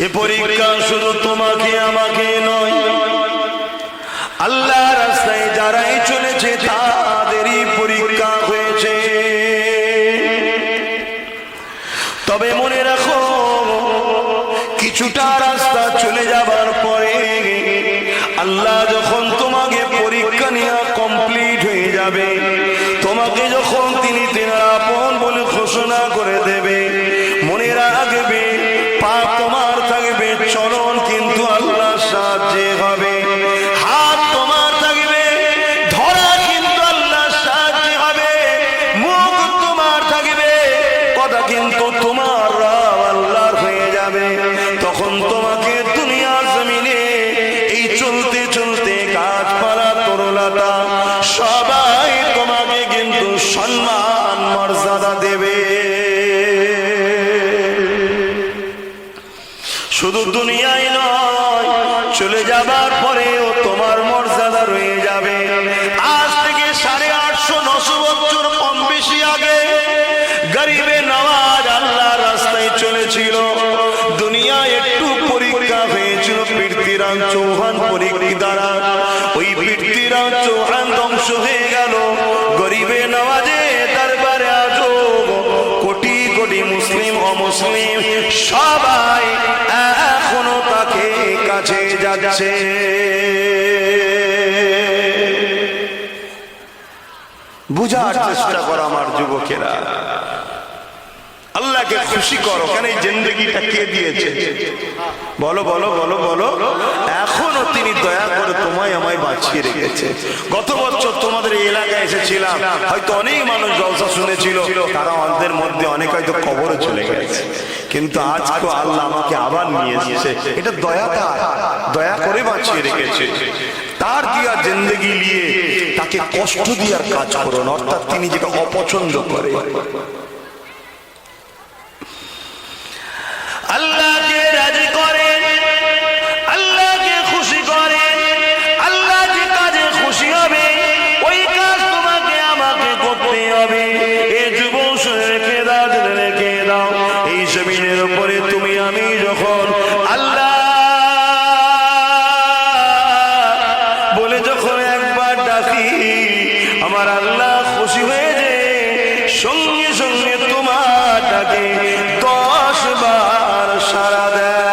এ পরীক্ষা শুধু তোমাকে আমাকে নয়, আল্লাহর রাস্তায় যারাই চলেছে তাদেরই পরীক্ষা হয়েছে। তবে মনে রাখো, কিছুটা রাস্তা চলে যাবার পরে আল্লাহ যখন তোমাকে পরীক্ষা নেওয়া কমপ্লিট হয়ে যাবে, তোমাকে যখন তিনি তেনার আপন বলে ঘোষণা করে দেবে, মনে রাখবে পা তোমার থাকবে, চলন কিন্তু আল্লাহর সাহায্যে হবে, হাত তোমার থাকবে, ধরা কিন্তু আল্লাহর সাহায্যে হবে, মুখ তোমার থাকবে, কথা কিন্তু তোমার আল্লাহর হয়ে যাবে। তখন তোমাকে দুনিয়ার জমিনে এই চলতে চলতে গাছপালা তরুলতা সবাই তোমাকে কিন্তু সম্মান মর্যাদা দেবে। শুধু দুনিয়ায় নয়, চলে যাবার পরেও তোমার মর্যাদা রয়ে যাবে। আজ থেকে 850-900 বছর কম বেশি আগে গরিবে নওয়াজ আল্লাহর রাস্তায় চলেছিল। দুনিয়া একটু পরীক্ষা হয়েছিল পৃথ্বীরাজ চৌহান পরীক্ষা দ্বারা। ওই পৃথ্বীরাজ চৌহান ধ্বংস হয়ে গেল। গরিবে নওয়াজে দরবারে আজও কোটি কোটি মুসলিম অমুসলিম সবাই এখনো তাকে কাছে যাচ্ছে। বুঝার চেষ্টা করো আমার যুবকেরা, আল্লাহকে খুশি করো। কেন এই জিন্দেগিটা কে দিয়েছে? বলো বলো বলো বলো। এখনো তিনি দয়া করে তোমায় আমায় বাঁচিয়ে রেখেছে। গত বছর তোমাদের এই এলাকায় এসেছিলাম, হয়তো অনেক মানুষ জলসা শুনেছিল, তারা আমাদের মধ্যে অনেক হয়তো কবরে চলে গেছে, কিন্তু আজকে আল্লাহ আমাকে আবার নিয়ে এসেছে। এটা দয়া, তার দয়া করে বাঁচিয়ে রেখেছে। তার দিয়া জিন্দেগি নিয়ে তাকে কষ্ট দেওয়ার কাজ করো না, অর্থাৎ তিনি যেটা অপছন্দ করে। আল্লাহকে রাজি করে, আল্লাহকে খুশি করে, আল্লাহ যে কাজে খুশি হবে ওই কাজ তোমাকে আমাকে করতে হবে। এই যুবক রেখে দাও, রেখে দাও। এই জমিনের উপরে তুমি আমি যখন আল্লাহ বলে যখন একবার ডাকি, আমার আল্লাহ খুশি হয়ে যে সঙ্গে সঙ্গে তোমার ডাকে 10 বার সারা দেয়।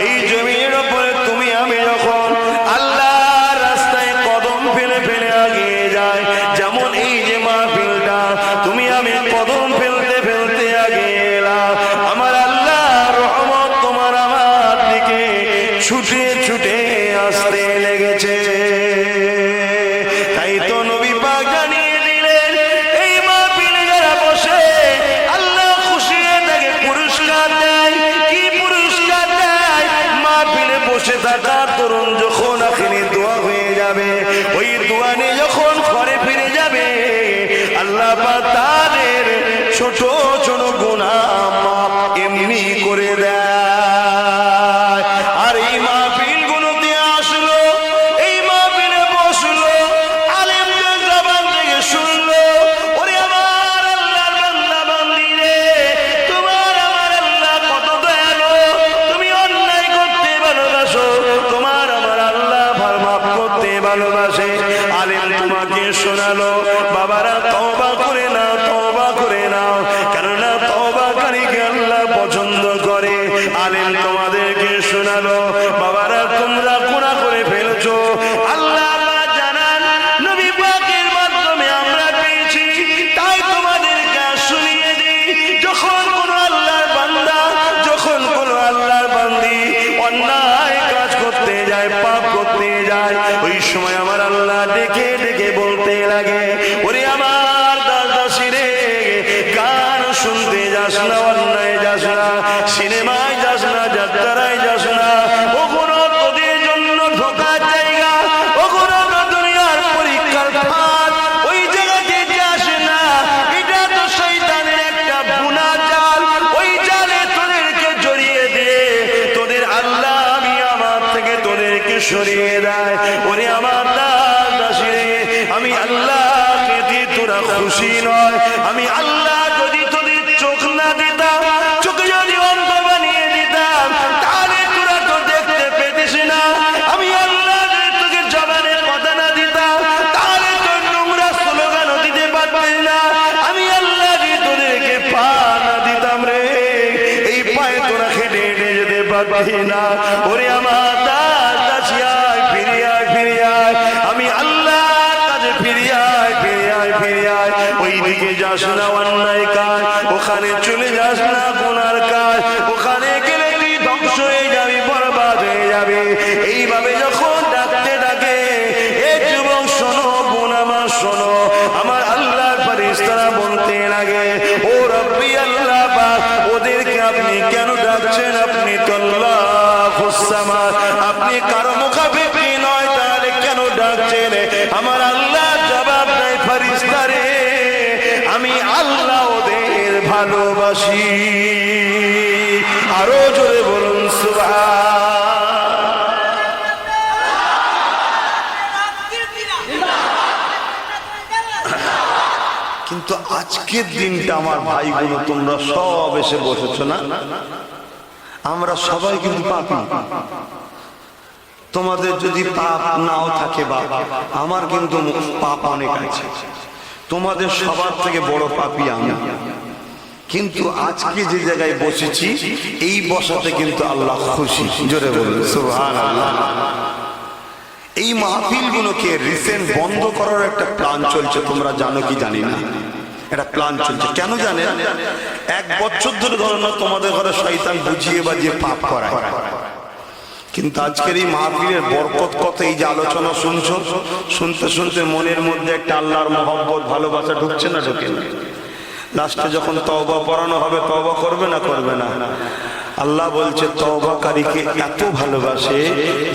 এই জমির উপরে তুমি আমি যখন আল্লাহর রাস্তায় কদম ফেলে ফেলে আগিয়ে যায়, যেমন এই যে মাহফিলটা তুমি আমি কদম ফেলতে ফেলতে আগিয়ে এলাম, আমার আল্লাহ রহমত তোমার আমার দিকে ছুটে ছুটে আসতে লেগেছে। তাই তো নবী পাক জানিয়ে দিলেন, এই মাহফিলে যারা বসে আল্লাহ খুশি হয়ে তাকে পুরস্কার দেয়। কি পুরস্কার দেয়? মাহফিলে বসে থাকা তরুণ যখন আখিরি দোয়া হয়ে যাবে, ওই দোয়া নিয়ে যখন ঘরে ফিরে যাবে, আল্লাহ পাক তাদের ছোট ছোট গুনাহ মাফ এমনি করে দেয়। আর এই মাহফিল গুলোতে আসলো, এই মাহফিলে বসলো, আলেমদের জবান থেকে শুনলো, ওরে আমার আল্লাহর বান্দা বান্দি রে, তোমার আমার আল্লাহ কত দয়ালু, তুমি অন্যায় করতে ভালোবাসো, তোমার আমার আল্লাহ মাফ করতে ভালোবাসে। আলেম তোমাকে শোনালো, বাবারা তওবা করে নাও, তওবা করে নাও, কেননা তওবাকারীকে আল্লাহ পছন্দ করে। আলেম তোমাদেরকে শোনালো, বাবারা তোমরা গুনাহ করে ফেলেছো, আল্লাহ জানান, নবী পাকের মাধ্যমে আমরা পেয়েছি, তাই তোমাদেরকে শুনিয়ে দিই, যখন কোন আল্লাহর বান্দা, যখন কোন আল্লাহর বান্দি অন্যায় কাজ করতে যায়, পাপ করতে যায়, ওই সময় আমার আল্লাহ ডেকে ডেকে বলতে লাগে, ওরে আমার দাসী রে, গান শুনতে যাস না, অন্যায় যাস না, সিনেমায় যাস না, যাত্রায় যাস না, ওগুলো তোদের জন্য ঢোকার জায়গা, ওগুলো দুনিয়ার পরীক্ষার ফাঁদ, ওই জায়গাতে যাস না, এটা তো শয়তানের একটা বুনা জাল, ওই জালে তোদেরকে জড়িয়ে দিয়ে তোদের আল্লাহ আমি আমার থেকে তোদেরকে সরিয়ে দেয়। ওরে আমার দাসী রে, আমি আল্লাহকে দিয়ে তোরা খুশি নয়, আমি আল্লাহ যদি তোদের চোখ না দিতাম, চোখে যদি অন্ধ পারছি না। ওরে আমার দাস দাসিয়ায় ফিরে আয়, ফিরে আয়, আমি আল্লাহর কাছে ফিরে আয়, ফিরে আয়, ফিরে আয়। ওই দিকে যাস না অন্যায় কাজ, ওখানে চলে যাস না গুনার কাজ, ওখানে গেলে তুই ধ্বংস হয়ে যাবি, বরবাদ হয়ে যাবে। এইভাবে যখন ডাকতে ডাকে, এ যুবক শোনো, বোন আমার শোনো, আমার আল্লাহর ফেরেশতারা বলতে লাগে, ও রব্বি আল্লাহ পাক, ওদেরকে আপনি কেন ডাকছেন? আপনি তো আল্লাহুস সামাদ, আপনি কারো মুখাপেক্ষী নয়, তাহলে কেন ডাকছেন? আমার আল্লাহ জবাব দেয়, ফেরেশতারে আমি আল্লাহ ওদের ভালোবাসি। আরো জোরে বলুন সুবহান। কিন্তু আজকের দিনটা আমার ভাইগুলো তোমরা সব এসে বসেছো না, আমরা সবাই কিন্তু পাপী। তোমাদের যদি পাপ নাও থাকে বা আমার কিন্তু পাপ অনেক আছে, তোমাদের সবার থেকে বড় পাপী আমি। কিন্তু আজকে যে জায়গায় বসেছি, এই বসাতে কিন্তু আল্লাহ খুশি। জোরে বলুন সুবহানাল্লাহ। এই মাহফিলগুলোকে রিসেন্ট বন্ধ করার একটা প্ল্যান চলছে, তোমরা জানো কি জানি না, একটা প্ল্যান চলছে। কেন জানেন? 1 বছর ধরে ধরো না তোমাদের ঘরে শয়তান বুঝিয়ে বাজিয়ে পাপ করায়, কিন্তু আজকের এই মাহফিলের বরকত কত, এই যে আলোচনা শুনছো, শুনতে শুনতে মনের মধ্যে একটা আল্লাহর মহব্বত ভালোবাসা ঢুকছে না, ঢুকে না? লাস্টে যখন তওবা পড়ানো হবে, তওবা করবে না, করবে না? আল্লাহ বলছে তওবাকারীকে এত ভালোবাসে,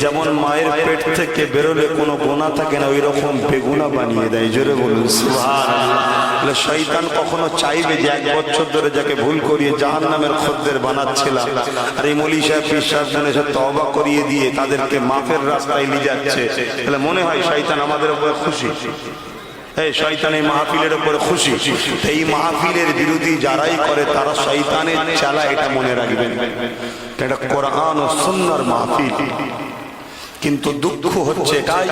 যেমন মায়ের পেট থেকে বেরোলে কোনো গুনাহ থাকে না, ওই রকম বেগুনা বানিয়ে দেয়। জোরে বলুন সুবহানাল্লাহ। শয়তান কখনো চাইবে যে 1 বছর ধরে যাকে ভুল করিয়ে জাহান্নামের খদ্দের বানাচ্ছিলাম, আর এই মৌলী সাহেব পীর সাহেব এসে তওবা করিয়ে দিয়ে তাদেরকে মাফের রাস্তায় নিয়ে যাচ্ছে, তাহলে মনে হয় শয়তান আমাদের উপরে খুশি? এই শয়তান এই মাহফিলের উপরে খুশি। এই মাহফিলের বিরোধী যারাই করে তারা শয়তানের চালা, এটা মনে রাখবেন। এটা কোরআন ও সুন্নাহর মাহফিল। কিন্তু দুঃখ হচ্ছে এটাই,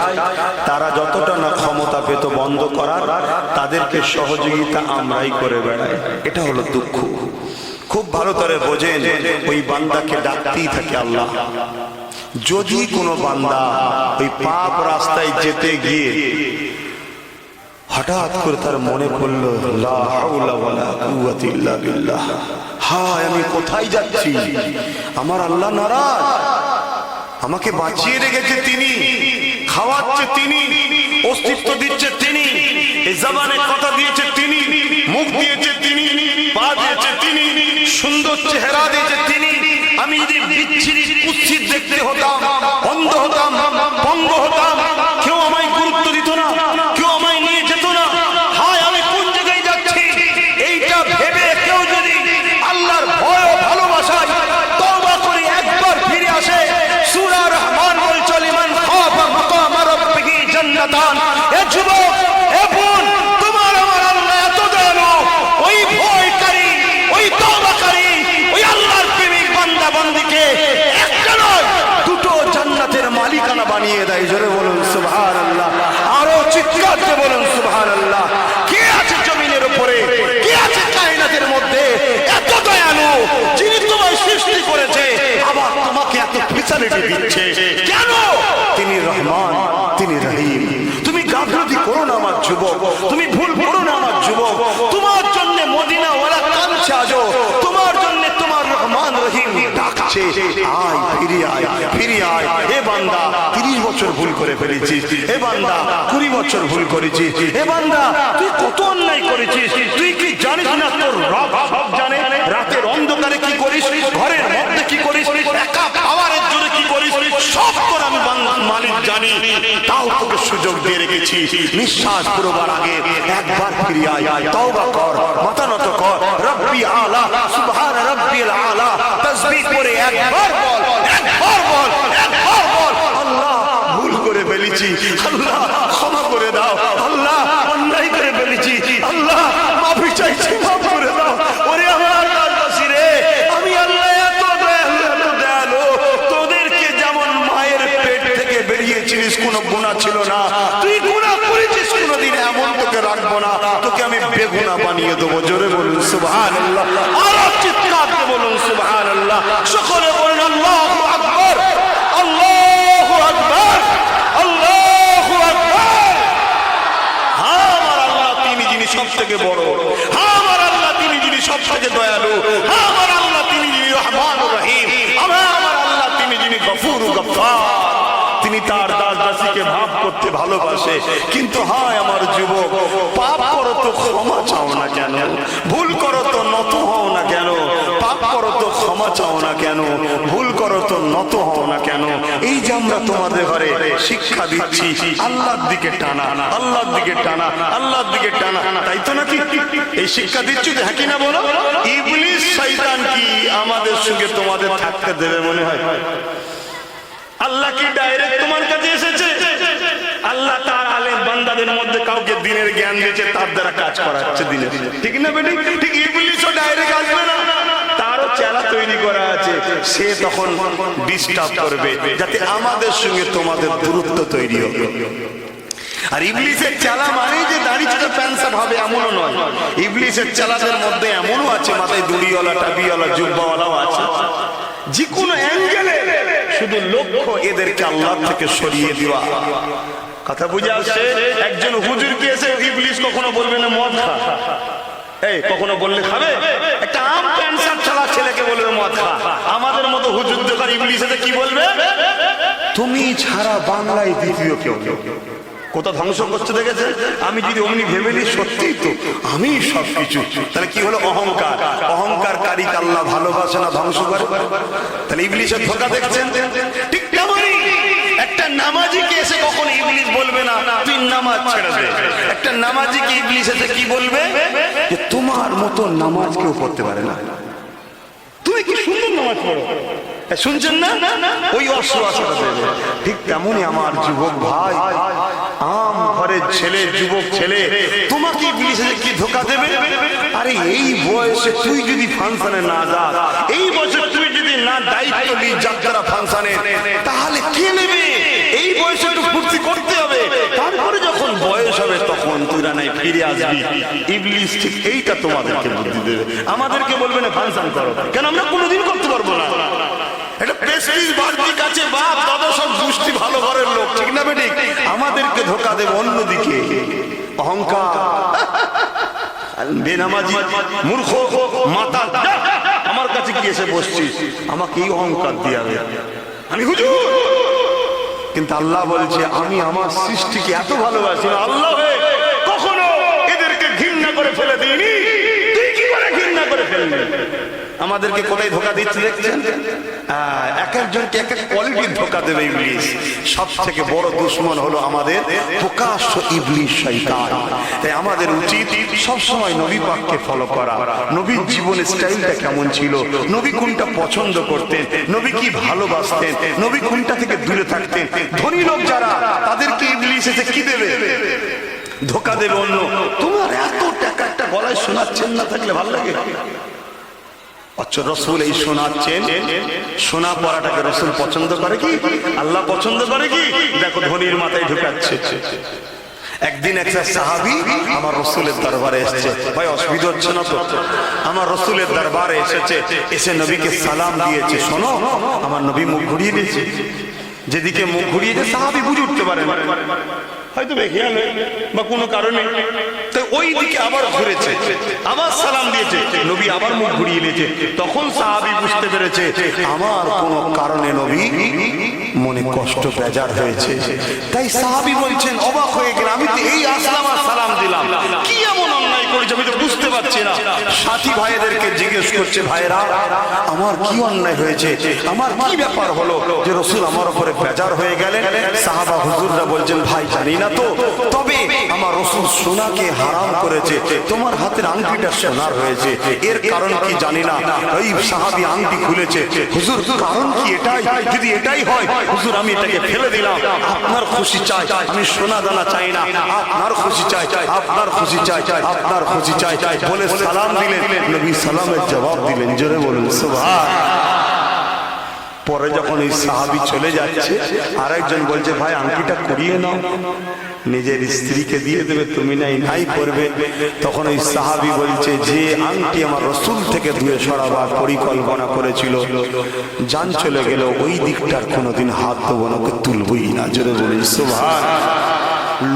তারা যতটা না ক্ষমতা পেত বন্ধ করার, তাদেরকে সহযোগিতা আমরাই করে বেড়াই। এটা হলো দুঃখ। খুব ভালো করে বোঝেন, ওই বান্দাকে ডাকতেই থাকে আল্লাহ। যদি কোনো বান্দা ওই পাপ রাস্তায় যেতে গিয়ে হঠাৎ করে তার মনে পড়লো, লা হাওলা ওয়ালা কুওয়াতা ইল্লা বিল্লাহ, হায় আমি কোথায় যাচ্ছি, আমার আল্লাহ নারাজ, আমাকে বাঁচিয়ে রেখেছে তিনি, খাওয়াচ্ছে তিনি, অস্তিত্ব দিচ্ছে তিনি, এই জবানে কথা দিয়েছে তিনি, মুখ দিয়েছে তিনি, পা দিয়েছে তিনি, সুন্দর চেহারা দিয়েছে তিনি। আমি যদি বিচ্ছিরি কুৎসিত দেখতে হতাম, অন্ধ হতাম, পঙ্গ হতাম, কেউ আমায় গুরুত্ব দিত না, কেউ আমায় নিয়ে যেত না, হায় আমি কোন জায়গায় যাচ্ছি, এইটা ভেবে কেউ যদি আল্লাহর ভয় ও ভালোবাসায় তওবা করে একবার ফিরে আসে, সূরা রহমান বলছে লিমান খাফা মাকাম রাব্বিহি জান্নাতান। এ যুবক, এ বোন, তোমার আমার আল্লাহ এত দয়ালু, ওই ভয়কারী, ওই তওবাকারী, ওই আল্লাহর প্রেমিক বান্দা বান্দীকে একটা নয় দুটো জান্নাতের মালিকানা বানিয়ে দেয়। জোরে বলুন সুবহানাল্লাহ। আরো চিৎকার দিয়ে বলুন সুবহানাল্লাহ। কে আছে জমিনের উপরে, কে আছে কায়নাতের মধ্যে এত দয়ালু, যিনি তোমায় সৃষ্টি করেছে আবার তোমাকে এত ফ্যাসিলিটি দিচ্ছে? কেন? তিনি রহমান, তিনি রহিম। তুমি গাফলতি করো না আমার যুবক, তুমি ভুল করো না আমার যুবক। তোমার জন্য মদিনা ওয়ালা কাঁদছে আজো, তোমার জন্য তোমার রহমান রহিম ডাকছে, আয় ফিরে আয়, ফিরে আয়। এ বান্দা 30 বছর ভুল করে ফেলেছিস, এ বান্দা 20 বছর ভুল করেছিস, এ বান্দা তুই কত অন্যায় করেছিস, তুই কি জানিস না তোর রব সব জানে? রাতের অন্ধকারে কি করিস, ঘরের মধ্যে কি করিস, একা পাওয়ারের জন্য কি করিস, সব তোর আমি মালিক জানি। তাও তোকে সুযোগ দিয়ে রেখেছি, নিঃশ্বাস পুরোবার আগে একবার ফিরে আয়, তওবা কর, মাথা নত কর, রব্বি আলা সুবহান রব্বিল আলা তাসবিহ করে একবার বল, একবার বল, একবার বল, আল্লাহ ভুল করে ফেলেছি, আল্লাহ ক্ষমা করে দাও, আল্লাহ অন্যায় করে ফেলেছি, আল্লাহ মাফি চাইছি, মাফ করে দাও। ওরে আমার আল্লাহবাসী রে, আমি আল্লাহ এত দয়ালু, তোদেরকে যেমন মায়ের পেট থেকে বেরিয়েছিলিস কোনো গুনাহ ছিল না, তুই গুনাহ করেছিস কোনোদিন, এমন তোকে রাখবো না, তোকে আমি বেগুনাহ বানিয়ে দেবো। জোরে বলুন সুবহানাল্লাহ। আর চিৎকার দিয়ে বলুন সুবহানাল্লাহ। সকলে বলুন আল্লাহ দিকে ভাব করতে ভালোবাসে, কিন্তু হায় আমার যুবক, পাপ করো তো ক্ষমা চাও না কেন? ভুল করো তো নত হও না কেন? পাপ করো তো ক্ষমা চাও না কেন? ভুল করো তো নত হও না কেন? এই যে আমরা তোমাদের ঘরে শিক্ষা দিচ্ছি আল্লাহর দিকে টানা, আল্লাহর দিকে টানা, আল্লাহর দিকে টানা, তাই তো নাকি? এই শিক্ষা দিচ্ছি তো, হ্যাঁ কি না বলো? ইবলিস শয়তান কি আমাদের সঙ্গে তোমাদের থাকতে দেবে মনে হয়? আল্লাহ কি ডাইরেক্ট তোমার কাছে এসেছে? আল্লাহ তার আলেম বান্দাদের মধ্যে কাউকে দিনের জ্ঞান দিয়েছে, তার দ্বারা কাজ করাচ্ছে দিনের, ঠিক না বেটি? ঠিক ইবলিসও ডাইরেক্ট আসবে না, তারও চেলা তৈরি করা আছে, সে তখন ডিস্টার্ব করবে যাতে আমাদের সঙ্গে তোমাদের দূরত্ব তৈরি হবে। আর ইবলিসের চালা মানে যে দাড়ি ছোট প্যান্ট শার্ট হবে এমনও নয়। ইবলিসের চালাদের মধ্যে এমনও আছে, মাথায় দুড়িওয়ালা, টাবিওয়ালা, জুব্বাওয়ালাও আছে। যে কোনো অ্যাঙ্গেলে শুধু লক্ষ্য এদেরকে আল্লাহ থেকে সরিয়ে দেওয়া। কথা বুঝে আসছে? একজন হুজুরকে এসে ইবলিস কখনো বলবে না মদ খা, এই কখনো বললে খাবে? একটা আম প্যান্ট শার্ট চালা ছেলেকে বলবে মদ খা। আমাদের মতো হুজুর দেখার ইবলিস এসে কি বলবে? তুমি ছাড়া বাংলায় দ্বিতীয় কেউ। কত ধ্বংস করছে দেখেছে? আমি যদি অমনি ভেবে নিই সত্যি তো আমি সবকিছু, তাহলে কি হলো? অহংকার। অহংকারী আল্লাহ ভালোবাসে না, ধ্বংস করে। তাহলে ইবলিসের ধোঁকা দেখছেন? ঠিক তেমনই একটা নামাজিকে এসে কখন ইবলিস বলবে না তুই নামাজ ছেড়ে দে। একটা নামাজিকে ইবলিস এসে কি বলবে? যে তোমার মতো নামাজ কেউ পড়তে পারে না, তুমি কি সুন্দর নামাজ পড়ো। শুনছেন না? ওই অশ্বাসটা দেবে। ঠিক তেমনই আমার যুবক ভাই, আম ঘরের ছেলে, যুবক ছেলে, তোমাকে ইবলিস কি ধোঁকা দেবে? আরে এই বয়সে তুই যদি ফাংশনে না যাস, এই বয়সে তুই যদি না দায়িত্ব নিস যাত্রা ফাংশনে, তাহলে কে নেবে? এই বয়সে একটু ফুর্তি করতে হবে, তারপরে যখন বয়স হবে তখন তুই নাই ফিরে আসবি। ইবলিস ঠিক এইটা তোমাদেরকে বুদ্ধি দেবে, আমাদেরকে বলবে না ফাংশন করো, কেন আমরা কোনোদিন করতে পারবো না। এটা প্রেস্টিজ বাড়তি কাছে, বাপ দাদা সব দুষ্টি ভালো ঘরের লোক, ঠিক না বেটি? আমাদেরকে ধোকা দেবে অন্যদিকে। অহংকার, বেনামাজি, মূর্খ, মাতা, আমার কাছে কি এসে বসছিস? আমাকে এই অহংকার দিয়ে আমি হুজুর। কিন্তু আল্লাহ বলছে আমি আমার সৃষ্টিকে এত ভালোবাসি, আল্লাহ কখনো এদেরকে ঘৃণা করে ফেলে দিইনি। তুই কি করে ঘৃণা করে ফেলবি? আমাদেরকে কোথায় ধোকা দিচ্ছে দেখছেন? এক একজনকে এক এক কোয়ালিটির ধোকা দেবে ইবলিস। সব থেকে বড় দুশমন হলো আমাদের প্রকাশ্য ইবলিস, শয়তান। তাই আমাদের উচিত সব সময় নবী পাককে ফলো করা। নবীর জীবনের স্টাইলটা কেমন ছিল, নবী কোনটা পছন্দ করতেন, নবী কি ভালোবাসতেন, নবী কোনটা থেকে দূরে থাকতেন। ধনী লোক যারা, তাদেরকে ইবলিস এসে কি দেবে? ধোকা দেবে অন্য। তোমার এত টাকা একটা গলায় শোনাচ্ছেন, না থাকলে ভালো লাগে? আচ্ছা, রসুল এই শোনাচ্ছেন, শোনা পড়াটাকে রসুল পছন্দ করে কি? আল্লাহ পছন্দ করে কি? দেখো ধনীর মাথায় ঢুকাচ্ছে। একদিন একটা সাহাবী আমার রসুলের দরবারে এসেছে। ভাই অসুবিধা হচ্ছে না তো? আমার রসুলের দরবারে এসেছে, এসে নবীকে সালাম দিয়েছে। শোনো, আমার নবী মুখ ঘুরিয়ে দিয়েছে। যেদিকে মুখ ঘুরিয়েছে সাহাবী বুঝে উঠতে পারে না, হয়তো বেখেয়াল বা কোনো কারণে, তো ওই দিকে আবার ঘুরেছে, আবার সালাম দিয়েছে, নবী আবার মুখ ঘুরিয়ে নিয়েছে। তখন সাহাবী বুঝতে পেরেছে আমার কোনো কারণে নবী মনে কষ্ট বেজার হয়েছে। তাই সাহাবী বলছেন অবাক হয়ে গেল, আমি তো এই আসলাম আর সালাম দিলাম, কি এমন অন্যায় করেছে আমি তো বুঝতে পারছি না। সাথী ভাইদেরকে জিজ্ঞেস করছে, ভাইরা আমার কি অন্যায় হয়েছে, আমার কি ব্যাপার হলো যে রসুল আমার উপরে বেজার হয়ে গেলেন? সাহাবা হুজুররা বলছেন, ভাই জানি না তো, তবে আমার রসুল সোনাকে হারাম করেছে, তোমার হাতের আংটিটা সোনার হয়েছে, এর কারণ কি জানি না। ওই সাহাবী আংটি খুলেছে, হুজুর কারণ কি এটাই? যদি এটাই হয় হুজুর আমি এটাকে ফেলে দিলাম, আপনার খুশি চাই, আমি সোনা দানা চাই না, আপনার খুশি চাই, আপনার খুশি চাই, আপনার খুশি চাই বলে সালাম দিলেন। নবী সালামের জবাব দিলেন, জোরে বলুন সুবহানাল্লাহ। পরে যখন এই সাহাবী চলে যাচ্ছে, আরেকজন বলছে, ভাই আংটিটা কুড়িয়ে নাও, নিজের স্ত্রীকে দিয়ে দেবে, তুমি নাই করবে। তখন ওই সাহাবী বলছে, যে আংটি আমার রসুল থেকে দূরে সরাবার পরিকল্পনা করেছিল, জান চলে গেল, ওই দিকটার কোনোদিন হাত দেবো না, তুলবই না। জোরে বলুন সুবহানাল্লাহ।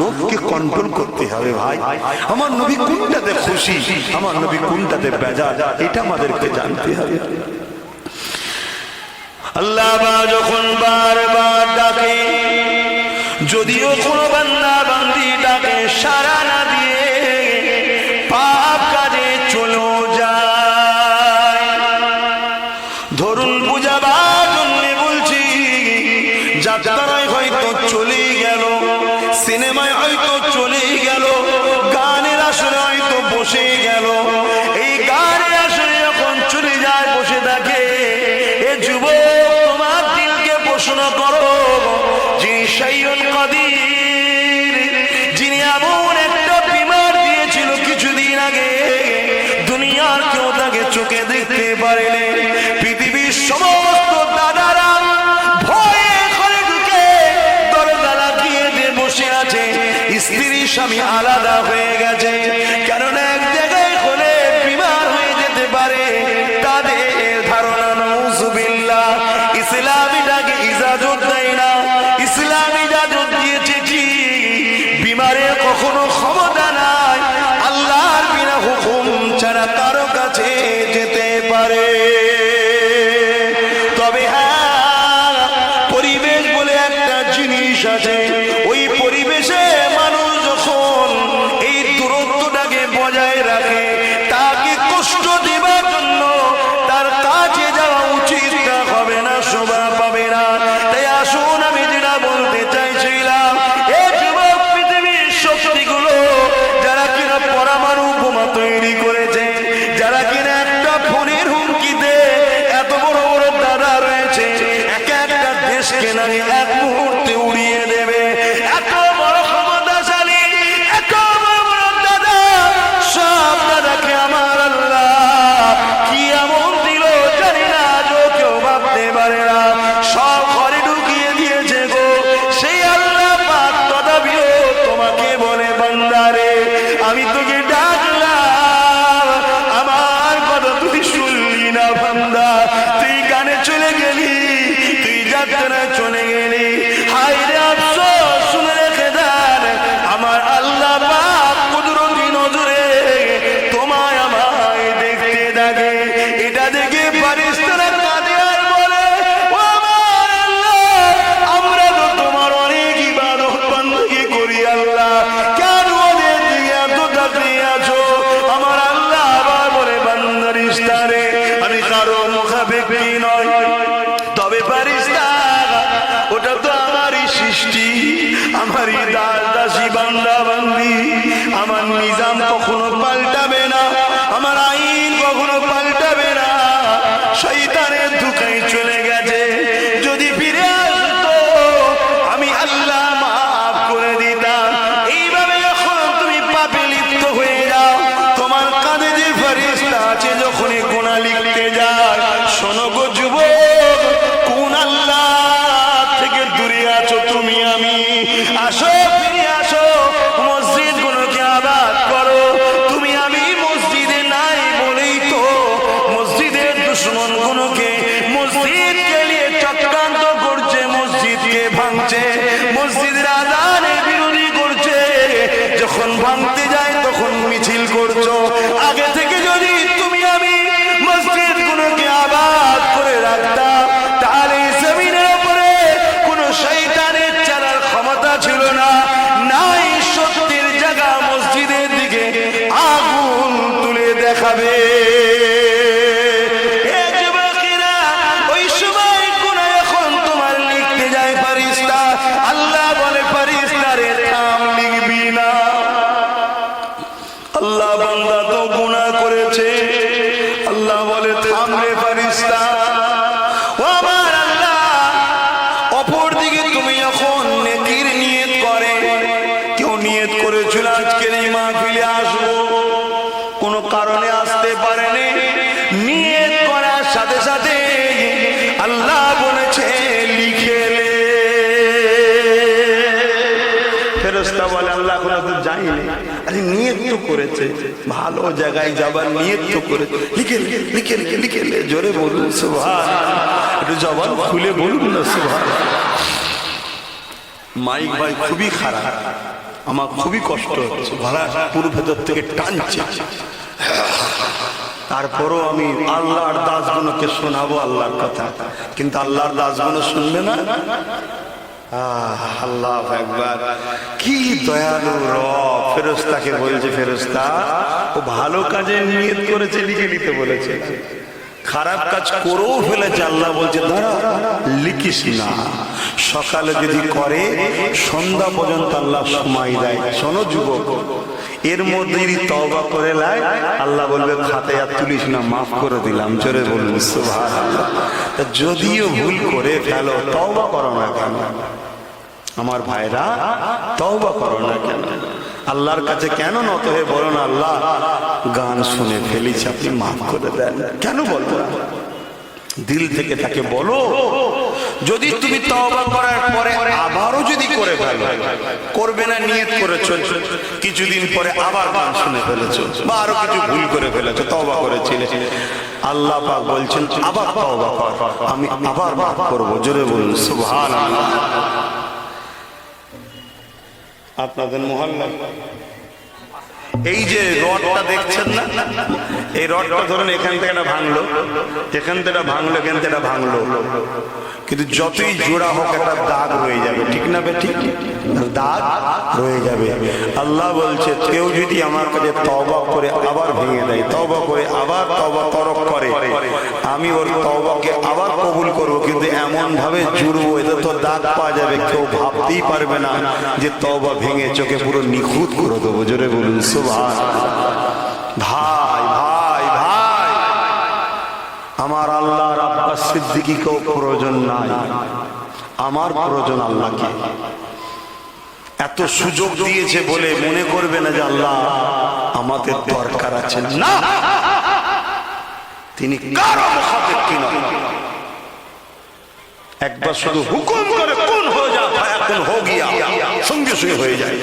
লোককে কন্ট্রোল করতে হবে ভাই। আমার নবী কোনটাতে খুশি, আমার নবী কোনটাতে বেজার, এটা আমাদেরকে জানতে হবে। আল্লাহ যখন বারবার ডাকে, जो যদিও কোনো বান্দা বান্দিটাকে সাড়া না দিয়ে পাপ কাজে চলো যায়, ধরুন বুঝাবার জন্য বলছি, যাত্রায় হয়তো চলে গেল, সিনেমায় হয়তো চলে গেল, গানের আসরে হয়তো বসে গেল, এই গানের আসরে যখন চলে যায় বসে থাকে, এ যুবক তোমার দিলকে প্রশ্ন করো, যিনি শাইউল কাদির, যিনি এমন একটা বিমার দিয়েছিল কিছুদিন আগে, দুনিয়ার কেউ তাকে চোখে দেখতে পারেনি, পৃথিবীর সমস্ত দাদারা ভয়ে ঘরে ঢুকে দরজা লাগিয়ে দিয়ে বসে আছে, স্ত্রী স্বামী আলাদা হয়ে গেছে, কেননা এক জায়গায় হলে বিমার হয়ে যেতে পারে, তাদের ধারণা নাউজুবিল্লাহ ইসলামীটাকে ইজাজত দেয় না, ইসলাম ইজাজত দিয়েছে কি বিমারের কখনো ক্ষমতা নাই, আল্লাহর বিনা হুকুম ছাড়া কারো কাছে যেতে পারে। তবে হ্যাঁ, পরিবেশ বলে একটা জিনিস আছে, ওই পরিবেশে মানুষ যখন এই দূরত্বটাকে বজায় রাখে, তাকে কষ্ট দেবার জন্য তার কাছে যাওয়া উচিত হবে না, শোভা পাবে না। তাই আসুন, আমি যেটা বলতে চাইছিলাম, এই যুবক পৃথিবীর শক্তিগুলো যারা কিনা পরমাণু বোমা তৈরি করেছে, যারা কিনা একটা ফোনের হুমকিতে এত বড় বড় দাদা রয়েছে, এক একটা দেশকে না এক মুহূর্তে উড়িয়ে দেবে, এত বড় ক্ষমতাশালী, এত বড় বড় দাদা, সব দাদাকে আমার আল্লাহ কি এমন দিল জানি না, কেউ ভাবতে পারে না, সব ঘরে ঢুকিয়ে দিয়েছে গো সেই আল্লাহ পাক। তথাপিও তোমাকে বলে, বান্দারে আমি তোকে ডাকলাম, আমার কথা তুই শুনলি না, বান্দা তুই গানে চলে গেলি, তুই যাত্রায় চলে গেলি, হায় রে আফসোস, শুনে রেখে দেন, আমার আল্লাহ পাক কুদরতি নজরে তোমায় আমায় দেখতে থাকে। এটা দেখে ফারিস্তারা কাঁদে আর বলে, ও আমার আল্লাহ, আমরা তো তোমার অনেক ইবাদত বندگی করি আল্লাহ, কেন ওদের দিকে এত তাকিয়ে আছো? আমার আল্লাহ আবার বলে, বান্দার ইশতারে আমি কারো মুখাপেক্ষী নয়, তবে ফারিস্তা ওটা তো আমারই সৃষ্টি, আমারই দাস দাসী বান্দা বান্দি, আমার নিজাম কখনো পাল্টাবে না, আমার আইন কখনো পাল্টাবে না। শয়তানের ধোঁকায় চলে গেছে, যদি ফিরে আসতো আমি আল্লাহ মাফ করে দিতাম। এইভাবে যখন তুমি পাপে লিপ্ত হয়ে যাও, তোমার কাঁধে যে ফেরেশতা আছে যখনই গুনাহ লিখতে যায়, শোনো গো যুবক, কোন আল্লাহ থেকে দূরে আছো তুমি আমি, আসো ফিরে আসো, মসজিদ গুলোকে আবাদ করো। তুমি আমি মসজিদে নাই বলেই তো মসজিদের দুশ্মন গুলোকে মসজিদকে নিয়ে চক্রান্ত করছে, মসজিদকে ভাঙছে, মসজিদের আযানের বিরোধী করছে, যখন ভাঙতে যায় তখন মিছিল করছো। আগে থেকে যদি তুমি আমি মসজিদ গুলোকে আবাদ করে রাখতাম, তাহলে জমিনের উপরে কোনো শয়তানের চালার ক্ষমতা ছিল না, নাই সত্যের জায়গা মসজিদের দিকে আগুন তুলে দেখাবে। ওই সময় কোন এখন তোমার লিখতে যায় ফারিস্তা, আল্লাহ বলে ফারিস্তারে থাম, লিখবি না, আল্লাহ বান্দা তো গুনাহ করেছে, আল্লাহ বলে থাম রে ফারিস্তা। ও আমার আল্লাহ, অপর দিকে তুমি যখন নেকির নিয়ত করে, কেউ নিয়ত করেছিল আজকের এই মাহফিলে আসবো, কোনো কারণে আসতে পারেনি, নিয়ত করার সাথে সাথে আল্লাহ বলেছে লিখে লে। ফেরেশতা বলে, আল্লাহ কোনো তো যায়নি, আরে নিয়ত তো করেছে, ভালো জায়গায় যাবার নিয়ত তো করেছে, লিখে লে, লিখে লে, লিখে লে। জোরে বলুন সুবহানাল্লাহ, একটু জবান খুলে বলুন না সুবহানাল্লাহ। মাইক ভাই খুবই খারাপ, আমার খুবই কষ্ট হচ্ছে, ভাড়া পুরো ভেতর থেকে টানছে, তারপরও আমি আল্লাহর দাসগুলোকে শোনাবো আল্লাহর কথা, কিন্তু আল্লাহর দাসগুলো শুনবে না। আল্লাহু আকবার, কি দয়ালু রব। ফেরেশতাকে বলছে, ফেরেশতা ও ভালো কাজের নিয়ত করেছে, লিখে নিতে বলেছে, খারাপ কাজ করেও ফেলেছে। আল্লাহ বলছে দাঁড়া, লিখিস না, সকালে যদি করে সন্ধ্যা পর্যন্ত আল্লাহ সময় দেয়। শোনো যুবক, এর মধ্যে যদি তওবা করে লাই, আল্লাহ বলবে খাতায় আর তুলিস না, মাফ করে দিলাম। জোরে বলুন সুবহানাল্লাহ। যদিও ভুল করে ফেলো, তওবা করো না কেন আমার ভাইরা? তওবা করো না কেন? আল্লাহর কাছে কেন নত হয়ে বলো না, আল্লাহ গান শুনে ফেলেছি, আপনি মাফ করে দেন? কেন বলবো না? দিল থেকে তাকে বলো। যদি তুমি তওবা করার পরে আবারও যদি করে ফেলো, করবে না নিয়ত করেছো, কিছুদিন পরে আবার গান শুনে ফেলেছো বা আরো কিছু ভুল করে ফেলেছো, তওবা করেছিলে, আল্লাহ পাক বলছেন আবার তওবা কর, আমি আবার মাফ করব। জোরে বলুন সুবহানাল্লাহ। আপনাদের মহল্লা এই যে রডটা দেখছেন না, এই রডটা ধরুন এখান থেকে এটা ভাঙলো, এখান থেকে ভাঙলো, এখান থেকে ভাঙলো, কিন্তু যতই জোড়া হোক একটা দাগ রয়ে যাবে, ঠিক না বে? ঠিক, দাগ রয়ে যাবে। আল্লাহ বলছে কেউ যদি আমার কাছে তওবা করে আবার ভেঙে দেয়, তওবা করে আবার তওবা তরক করে, আমি ওর তওবাকে আবার কবুল করব, কিন্তু এমন ভাবে জুড়বো এতে তো দাগ পাওয়া যাবে, কেউ ভাবতেই পারবে না যে তওবা ভেঙে চোখে পুরো নিখুঁত করে দেবো। জোরে বলুন সুবহানাল্লাহ। ভাই ভাই ভাই, আমার আল্লাহর আব্বাস সিদ্দিকীকেও প্রয়োজন নাই, আমার প্রয়োজন আল্লাহকে। এত সুযোগ দিয়েছে বলে মনে করবে না যে আল্লাহ আমাদের দরকার আছে, না, তিনি কারো মুখাপেক্ষী কি নয়। একবার শুধু হুকুম করে কোন হয়ে যা, এখন হো গিয়া, সঙ্গে সঙ্গে হয়ে যায়।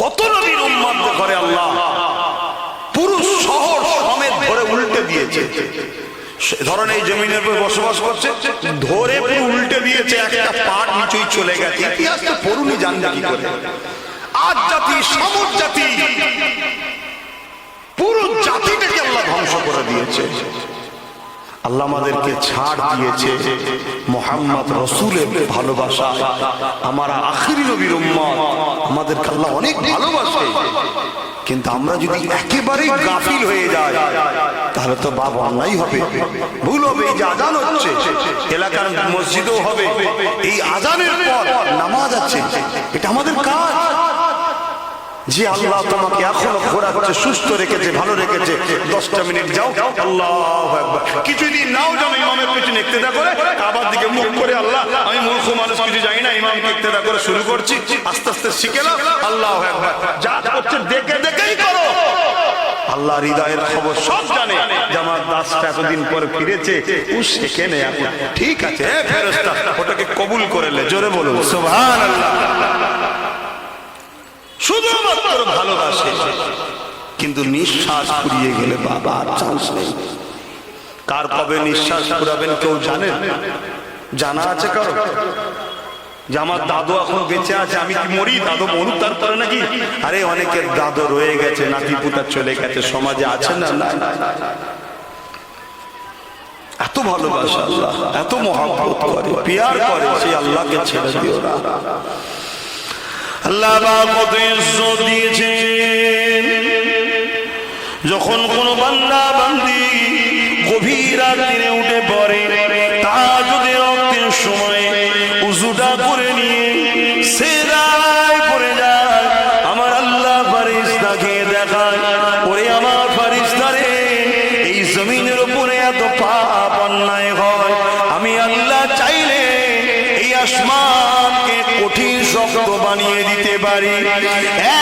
কত নবীর উম্মত করে আল্লাহ পুরো শহর সমেত ধরে উল্টে দিয়েছে। ধরেন এই জমিনের উপর বসবাস করছে, ধরে পুরো উল্টে দিয়েছে, একটা পাট নিচেই চলে গেছে। ইতিহাস তো পড়ুনি, জানবে কি করে? আজ জাতি, সমুদ জাতি, পুরো জাতিটাকে আল্লাহ ধ্বংস করে দিয়েছে। আল্লাহ আমাদেরকে ছাড় দিয়েছে মুহাম্মদ রাসূলের ভালোবাসা। আমরা আখিরি নবীর উম্মত, আমাদেরকে আল্লাহ অনেক ভালোবাসে, কিন্তু আমরা যদি একেবারেই গাফিল হয়ে যাই তাহলে তো বাবা অন্যায় হবে, ভুল হবে। এই যে আজান হচ্ছে, এলাকার মসজিদেও হবে, এই আজানের পর নামাজ আছে, এটা আমাদের কাজ। যে আল্লাহ তোমাকে এখনো ঘোরাচ্ছে, সুস্থ রেখেছে, ভালো রেখেছে, 10টা মিনিট যাও, আল্লাহু আকবার। কিছুদিন নাও জানো, ইমামের পিছনে ইক্তেদা করে কাবার দিকে মুখ করে, আল্লাহ আমি মূর্খ মানুষ, কিছু জানি না, ইমামকে ইক্তেদা করে শুরু করছি, আস্তে আস্তে শিখে নাও, আল্লাহু আকবার। যা করছে দেখে দেখেই করো। আল্লাহ হৃদয়ের খবর সব জানে, যে আমার দাসটা এতদিন পরে ফিরেছে, ও শেখে নেই, ঠিক আছে ফেরেশতা ওটাকে কবুল করে নে। জোরে বলুন সুবহানাল্লাহ। শুধুমাত্র ভালোবাসে, কিন্তু নিঃশ্বাস ফুরিয়ে গেলে বাবা আর চান্স নেই। কার কবে নিঃশ্বাস ফুরাবেন কেউ জানেন? জানা আছে কারো? যে আমার দাদু এখন বেঁচে আছে, আমি কি মরি, দাদু মরুক তারপরে নাকি? আরে অনেকের দাদু রয়ে গেছে, নাতি পুতা চলে গেছে, সমাজে আছে না? এত ভালোবাসা আল্লাহ, এত মহব্বত করে, পিয়ার করে, সেই আল্লাহকে ছেড়ে দিও না। আল্লাহ কত ইজ্জত দিয়েছেন। যখন কোন বান্দা বান্দি গভীর রাতে উঠে পড়ে, তাহাজ্জুদের ওয়াক্তের সময় উযুটা করে নিয়ে সিজদায় পড়ে যায়, আমার আল্লাহ ফেরেশতাকে দেখায়, ওরে আমার ফেরেশতা রে, এই জমিনের উপরে এত পাপ অন্যায় হয়, আমি আল্লাহ চাইলে এই আসমানকে কঠিন শক্ত বানিয়ে দিতে পারি,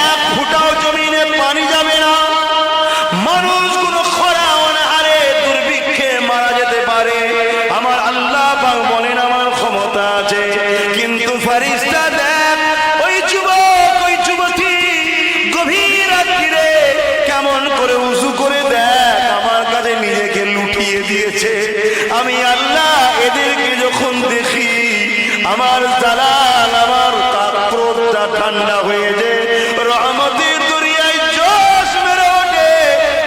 এক ফুটাও জমিনে পানি যাবে না, মানুষগুলো খরা অনাহারে দুর্ভিক্ষে মারা যেতে পারে, আমার আল্লাহ পাক বলেন আমার ক্ষমতা আছে। কিন্তু ফেরেশতা দেখ, ওই যুবক ওই যুবতী গভীর রাত্রিরে কেমন করে উযু করে দেখ আমার কাছে নিজেকে লুটিয়ে দিয়েছে। আমি আল্লাহ এদেরকে যখন দেখি, আমার জালাল, আমার ক্রোধটা ঠান্ডা হয়ে যায়, রহমতের দরিয়ায় জোশ মেরে ওঠে,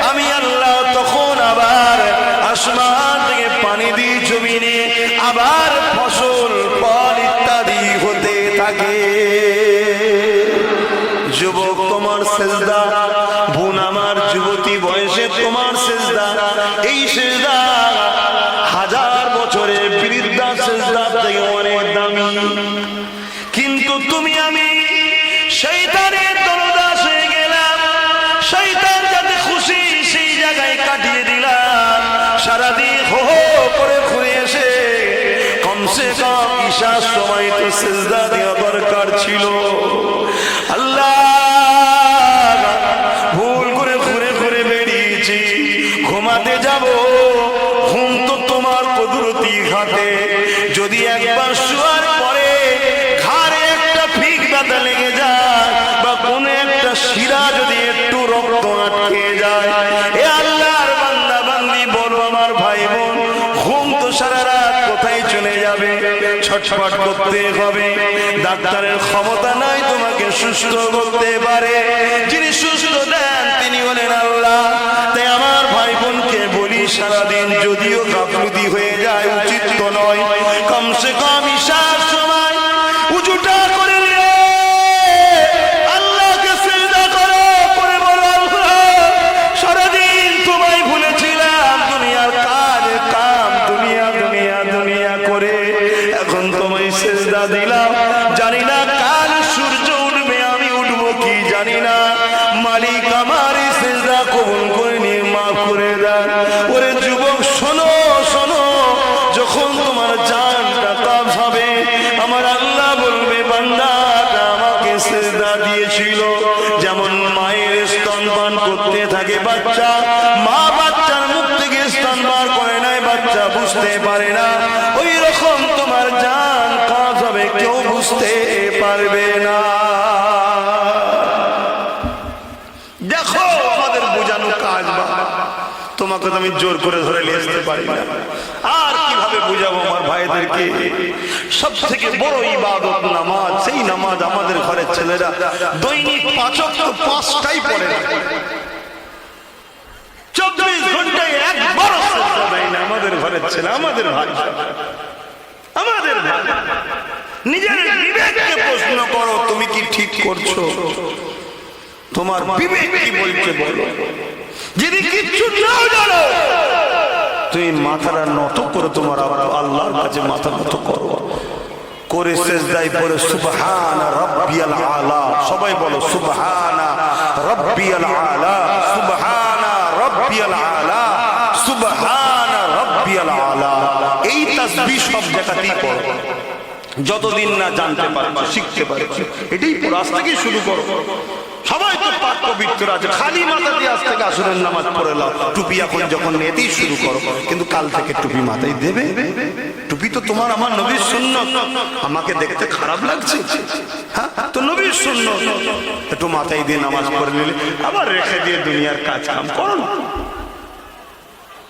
আমি আল্লাহ তখন আবার আসমান থেকে পানি দিই জমিনে, আবার ফসল ফল ইত্যাদি যুবক তোমার সেজদা, বোন আমার যুবতী বয়সে তোমার সেজদা, এই সেজদা হাজার বছরের বৃদ্ধা সেজদা থেকে অনেক দামি। কিন্তু তুমি আমি শয়তানের দলদাস হয়ে গেলাম, শয়তান যাতে খুশি সেই জায়গায় কাটিয়ে দিলাম। সারাদিন হো হো করে ঘুরে এসে কমসে কম ঈশার সময় তো সেজদা দেওয়া দরকার ছিল। আল্লাহ ভুল করে ঘুরে ঘুরে বেরিয়েছি, ঘুমাতে যাব, ঘুম তো তোমার কুদরতি হাতে। যদি একবার শোয়ার পরে ঘাড়ে একটা ফিক ব্যথা লেগে যায় বা কোনো একটা শিরা যদি একটু রক্ত আটকে যায়, এ আল্লাহর বান্দা বান্দি বলো আমার ভাই বোন, ঘুম তো সারা রাত কোথায় চলে যাবে? ছটফট করতে হবে। ডাক্তারের ক্ষমতা নাই তোমাকে সুস্থ করতে পারে, যিনি সুস্থ দেন তিনি হলেন আল্লাহ। তাই আমার ভাই বোনকে বলি, সারাদিন যদিও গাফলতি হয়ে যায়, উচিত তো নয়, কমসে কম ঈশার সময় উজুটা করে নিয়ে আল্লাহকে সিজদা করো, করে বলো আল্লাহ সারাদিন তোমায় ভুলেছিলাম, দুনিয়ার কাজ কাম দুনিয়া দুনিয়া দুনিয়া করে এখন তোমায় সিজদা দিলাম। জানি না কাল সূর্য উঠবে, আমি উঠবো কি জানি না, মালিক আমার এই সিজদা কবুল করে নিয়ে মাফ করে দেন। ওরে যুবক শোনো শোনো, যখন তোমার জানটা কাজ হবে, আমার আল্লাহ বলবে বান্দাটা আমাকে সিজদা দিয়েছিল। যেমন মায়ের স্তনপান করতে থাকে বাচ্চা, মা বাচ্চার মুখ থেকে স্তন বার করে নাই, বাচ্চা বুঝতে পারে না, ওই রকম তোমার জান কাজ হবে, কেউ বুঝতে পারবে না। দেখো আমাদের বোঝানো কাজ, তোমাকে তো আমি জোর করে ধরে নিয়ে আসতে পারি না, আর কিভাবে বুঝাবো আমার ভাইদেরকে? সব থেকে বড় ইবাদত নামাজ। সেই নামাজ আমাদের ঘরের ছেলেরা দৈনিক 5 ওয়াক্ত 5টাই পড়ে না, 24 ঘন্টায় একবার সিজদা দেয় না আমাদের ঘরের ছেলে, আমাদের ভাই, আমাদের ভাই। নিজের বিবেককে প্রশ্ন করো, তুমি কি ঠিক করছো? তোমার বিবেক কি বলছে বলো। যদি কিচ্ছু নাও জানো, তুমি মাথাটা নত করে তোমার আল্লাহর কাছে মাথা নত করো, করে সিজদায় পড়ে সুবহানা রাব্বিয়াল আলা, সবাই বলো সুবহানা রাব্বিয়াল আলা, সুবহানা রাব্বিয়াল আলা, সুবহানা রাব্বিয়াল আলা। এই তাসবিহ সব জায়গাতেই পড়ো, যতদিন না জানতে পারছো, শিখতে পারছো, এটাই পড়ো। আজ থেকেই শুরু করো। সবাই তো পাক পবিত্র আছে, খালি মাথা দিয়ে আজ থেকে আসরের নামাজ পড়ে নাও, টুপি এখন যখন নিতেই শুরু করো, কিন্তু কাল থেকে টুপি মাথায় দেবে। টুপি তো তোমার আমার নবীর সুন্নাত, আমাকে দেখতে খারাপ লাগছে, হ্যাঁ তো নবীর সুন্নাত, একটু মাথায় দিয়ে নামাজ পড়ে নিলে আবার রেখে দিয়ে দুনিয়ার কাজ কাম করো না।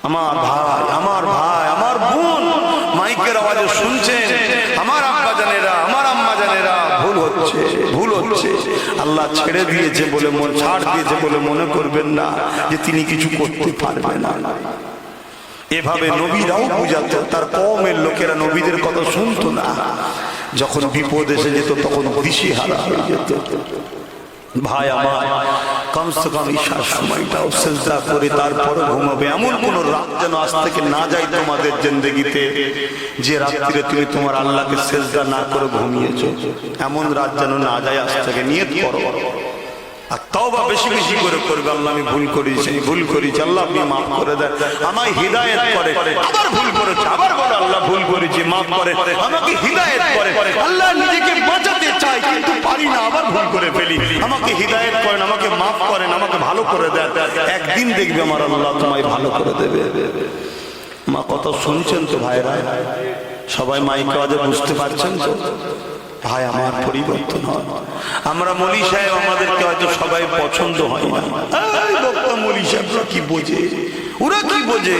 আমার ভাই, আমার ভাই, আমার বোন মাইকের আওয়াজে শুনছেন, আমার আব্বা জানেরা, আমার আম্মা জানেরা, ভুল হচ্ছে, ভুল হচ্ছে। আল্লাহ ছেড়ে দিয়েছে বলে, ছাড় দিয়েছে বলে মনে করবেন না যে তিনি কিছু করতে পারবে না। এভাবে নবীরাও বুঝাতো, তার কওমের লোকেরা নবীদের কথা শুনতো না। যখন বিপদ এসে যেত তখন দিশেহারা হয়ে যেত। ভাই আমার, কমসে কম ঈশার সময়টাও সিজদা করে তারপরে ঘুমাবে। এমন কোন রাত যেন আজ থেকে না যায় তোমাদের জিন্দেগিতে যে রাত্রিরে তুমি তোমার আল্লাহকে সিজদা না করে ঘুমিয়েছো, এমন রাত যেন না যায় আজ থেকে। নিয়ত করো আর তওবা বেশি বেশি করে করবে। আল্লাহ আমি ভুল করেছি, ভুল করেছি, আল্লাহ আপনি মাফ করে দেন, আমায় হিদায়াত করে। আবার ভুল করেছে, আবার বলো আল্লাহ ভুল করেছি, মাফ করে, আমাকে হিদায়াত করে। আল্লাহ নিজেকে বাঁচাতে চাই কিন্তু পারি না, আবার ভুল করে ফেলি, আমাকে হিদায়াত করেন, আমাকে মাফ করেন, আমাকে ভালো করে দেন। একদিন দেখবে আমার আল্লাহ তোমায় ভালো করে দেবে। মা কথা শুনছেন তো ভাইরা? সবাই মাইকে আওয়াজে বুঝতে পারছেন তো? ভাই আমার পরিবর্তন হয়। আমরা মলি সাহেব, আমাদেরকে হয়তো সবাই পছন্দ হয় না। বক্তা মলি সাহেবরা কি বোঝে, ওরা কি বোঝে?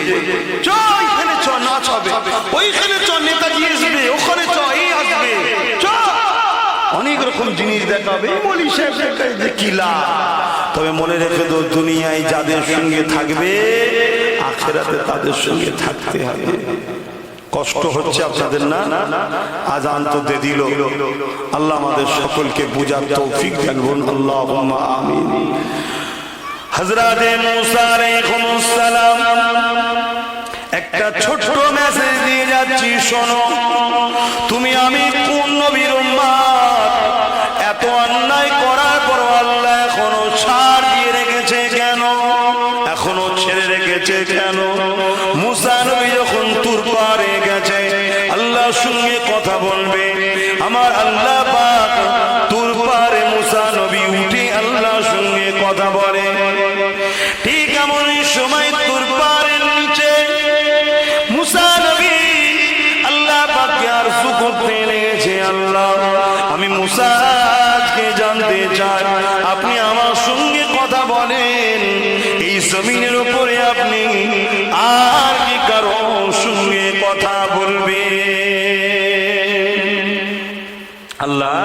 চ এখানে চ, নাচ হবে, ওইখানে চ, নেতাজি আসবে, ওখানে চ, এই আসবে, চ, অনেক রকম জিনিস দেখাবে। মলি সাহেব দেখায় যে কি লাভ। তবে মনে রেখে তো, দুনিয়ায় যাদের সঙ্গে থাকবে আখিরাতে তাদের সঙ্গে থাকতে হবে। কষ্ট হচ্ছে আপনাদের না? আজান তো দিয়ে দিল, আল্লাহ আমাদের সকলকে বুঝার তৌফিক দেন, বলুন আল্লাহুম্মা আমিন। হযরতে মুসা আলাইহিস সালাম একটা ছোট্ট মেসেজ দিয়ে যাচ্ছি, শোনো। তুমি আমি কোন নবীর উম্মত? এত অন্যায় করার পর আল্লাহ এখনো ছাড় দিয়ে রেখেছে কেন? এখনো ছেড়ে রেখেছে কেন? মুসা নবী যখন তুর পারে গেছে, আল্লাহর সঙ্গে কথা বলবে, আমার আল্লাহ পাক তুর পারে মুসা নবী উঠে আল্লাহর সঙ্গে কথা বলে। ঠিক এমনই সময় তুর পারের নিচে মুসা নবী আল্লাহ পাককে আরজু করতে লেগেছে, আল্লাহ আমি মুসা আজকে জানতে চাই, আপনি আমার সঙ্গে কথা বলেন, এই জমিনের উপরে আপনি আর কি কারো সঙ্গে কথা বলবেন? আল্লাহ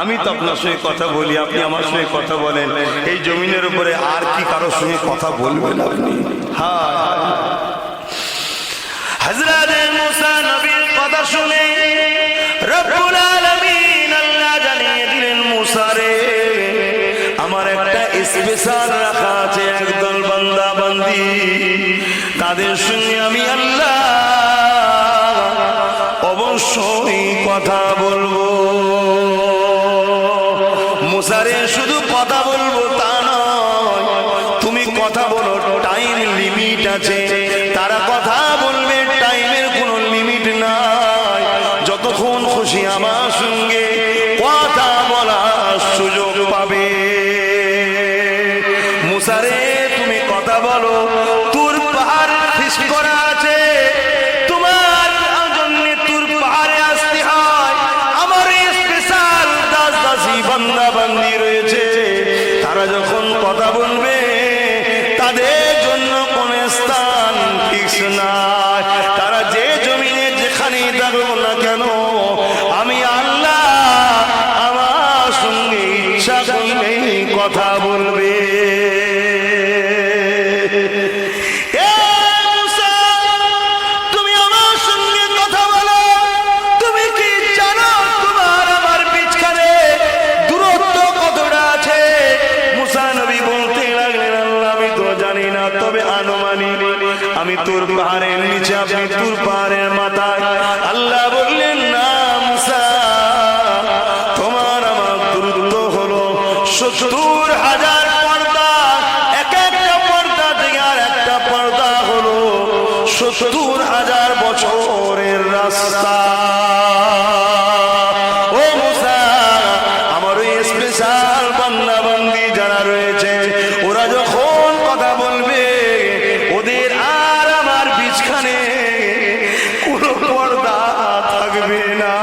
আমি তো আপনার সঙ্গে কথা বলি, আপনি আমার সঙ্গে কথা বলেন, এই জমিনের উপরে আর কি কারো সঙ্গে কথা বলবেন আপনি? হ্যাঁ, হযরতে মুসা নবীর কথা শুনে রব্বুল আলামিন আল্লাহ জানিয়ে দিলেন, মুসা রে আমার একটা স্পেশাল রাখা আছে, একদল বান্দা বান্দি, তাদের সঙ্গে আমি আল্লাহ অবশ্যই কথা বলবো। মুসা রে শুধু কথা বলবো তা নয়, তুমি কথা বলো, টাইম লিমিট আছে, তারা কথা বলবে, টাইমের কোনো লিমিট নাই, যতক্ষণ খুশি আমার সঙ্গে কথা বলার সুযোগ পাবে। মুসা রে তুমি কথা বলো, তুর পাহাড় সৃষ্টি করা আছে, তোমার জন্য তুর পাহাড়ে আসতে হয়, আমার স্পেশাল দাস দাসী বান্দা বান্দি রয়েছে, তারা যখন কথা বলবে তাদের জন্য কোন স্থান ফিক্স নাই, তারা যে জমিনে যেখানেই থাকুক না কেন আমি আল্লাহ আমার সঙ্গে ইচ্ছা করলেই কথা বলবে। তুমি আমার সঙ্গে কথা বলো, তুমি কি জানো তোমার আমার বিচখানে দূরত্ব কতটা আছে? মুসা নবী বলতে লাগলেন, আল্লাহ আমি তো জানি না, তবে আনুমানিক আমি তুর পাহাড়ের নিচে, আপনি তুর পাহাড়ের মাথায়। আল্লাহ বললেন, না মুসা, তোমার আমার দূরত্ব হলো 70,000 পর্দা, এক একটা পর্দা থেকে আর একটা পর্দা হলো 70,000 বছরের রাস্তা। ও মুসা, আমার ওই স্পেশাল বান্দা বান্দি যারা রয়েছে, ওরা যখন কথা বলবে ওদের আর আমার বিচখানে কোনো পর্দা থাকবে না।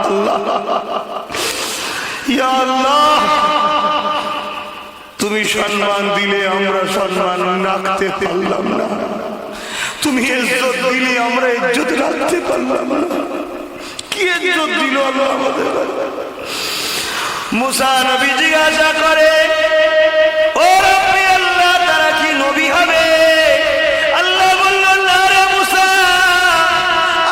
আল্লাহ, ইয়া আল্লাহ, তুমি সম্মান দিলে আমরা সম্মান রাখতে পারলাম না, তুমি ইজ্জত দিলে আমরা ইজ্জত রাখতে পারলাম না। কি ইজ্জত দিল আল্লাহ আমাদের? মুসা নবী জিজ্ঞাসা করে, ও রব্বি আল্লাহ, তারা কি নবী হবে? আল্লাহ বলল, না রে মুসা,